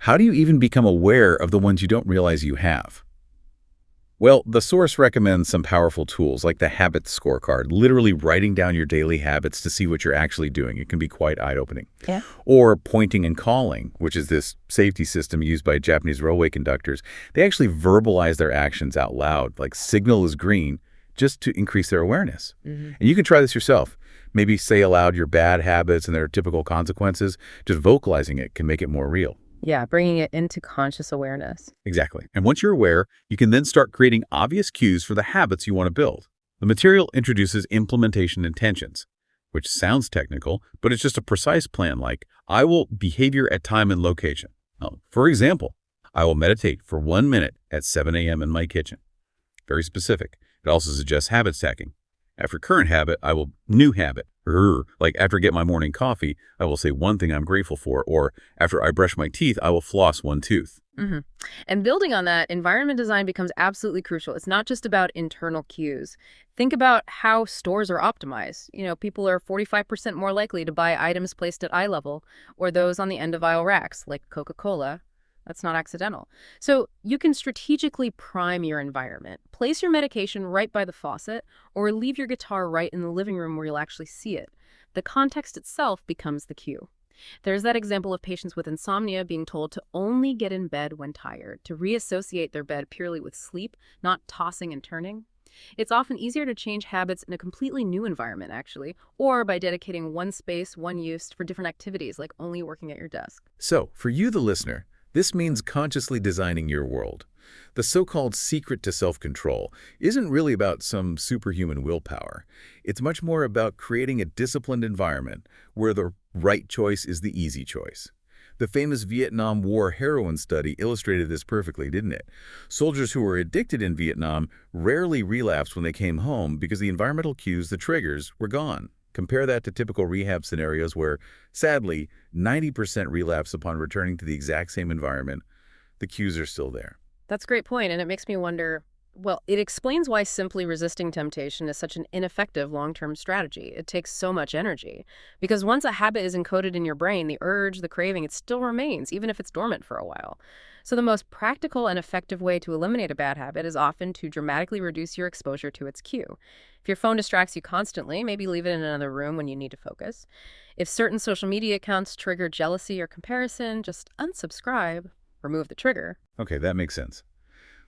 How do you even become aware of the ones you don't realize you have? Well, the source recommends some powerful tools like the Habits Scorecard, literally writing down your daily habits to see what you're actually doing. It can be quite eye-opening. Yeah. Or pointing and calling, which is this safety system used by Japanese railway conductors. They actually verbalize their actions out loud, like signal is green, just to increase their awareness. Hmm. And you can try this yourself. Maybe say aloud your bad habits and their typical consequences. Just vocalizing it can make it more real. Yeah, bringing it into conscious awareness. Exactly. And once you're aware, you can then start creating obvious cues for the habits you want to build. The material introduces implementation intentions, which sounds technical, but it's just a precise plan like, I will behavior at time and location. For example, I will meditate for 1 minute at 7 a.m. in my kitchen. Very specific. It also suggests habit stacking. After current habit, I will new habit. Like after I get my morning coffee, I will say one thing I'm grateful for, or after I brush my teeth, I will floss one tooth. Hmm. And building on that, environment design becomes absolutely crucial. It's not just about internal cues. Think about how stores are optimized. People are 45% more likely to buy items placed at eye level or those on the end of aisle racks, like Coca-Cola. That's not accidental. So you can strategically prime your environment. Place your medication right by the faucet or leave your guitar right in the living room where you'll actually see it. The context itself becomes the cue. There's that example of patients with insomnia being told to only get in bed when tired, to reassociate their bed purely with sleep, not tossing and turning. It's often easier to change habits in a completely new environment, actually, or by dedicating one space, one use for different activities, like only working at your desk. So, for you, the listener, this means consciously designing your world. The so-called secret to self-control isn't really about some superhuman willpower. It's much more about creating a disciplined environment where the right choice is the easy choice. The famous Vietnam War heroin study illustrated this perfectly, didn't it? Soldiers who were addicted in Vietnam rarely relapsed when they came home because the environmental cues, the triggers, were gone. Compare that to typical rehab scenarios where, sadly, 90% relapse upon returning to the exact same environment. The cues are still there. That's a great point, and it makes me wonder, well, it explains why simply resisting temptation is such an ineffective long-term strategy. It takes so much energy. Because once a habit is encoded in your brain, the urge, the craving, it still remains, even if it's dormant for a while. So the most practical and effective way to eliminate a bad habit is often to dramatically reduce your exposure to its cue. If your phone distracts you constantly, maybe leave it in another room when you need to focus. If certain social media accounts trigger jealousy or comparison, just unsubscribe, remove the trigger. Okay, that makes sense.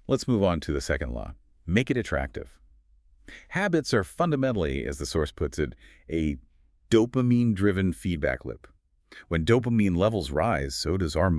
Let's move on to the second law. Make it attractive. Habits are fundamentally, as the source puts it, a dopamine-driven feedback loop. When dopamine levels rise, so does our